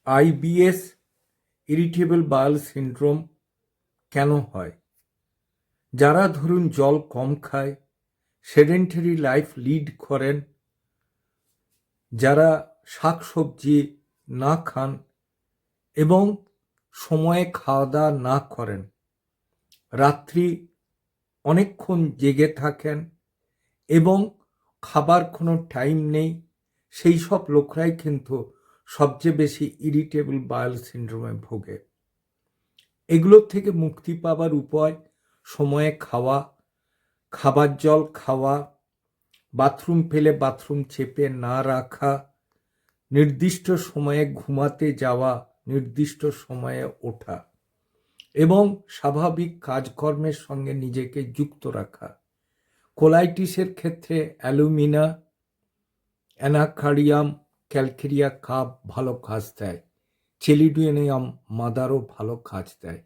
IBS irritable bowel syndrome কেন হয়? যারা ধরুন জল কম খায়, সেডেন্টারি লাইফ লিড করেন, যারা শাকসবজি না খান এবং সময়ে খাওয়া দাওয়া না করেন, রাত্রি অনেকক্ষণ জেগে থাকেন এবং খাবার কোনো টাইম নেই, সেই সব লোকরাই কিন্তু সবচেয়ে বেশি ইরিটেবল বাউল সিনড্রোমে ভোগে। এগুলোর থেকে মুক্তি পাবার উপায় সময়ে খাওয়া, খাবার জল খাওয়া, বাথরুম পেলে বাথরুম চেপে না রাখা, নির্দিষ্ট সময়ে ঘুমাতে যাওয়া, নির্দিষ্ট সময়ে ওঠা এবং স্বাভাবিক কাজকর্মের সঙ্গে নিজেকে যুক্ত রাখা। কোলাইটিসের ক্ষেত্রে অ্যালুমিনা, অ্যানাকার্ডিয়াম, ক্যালকেরিয়া কাপ ভালো কাজ দেয়, চেলিডোনিয়াম মাদারও ভালো কাজ দেয়।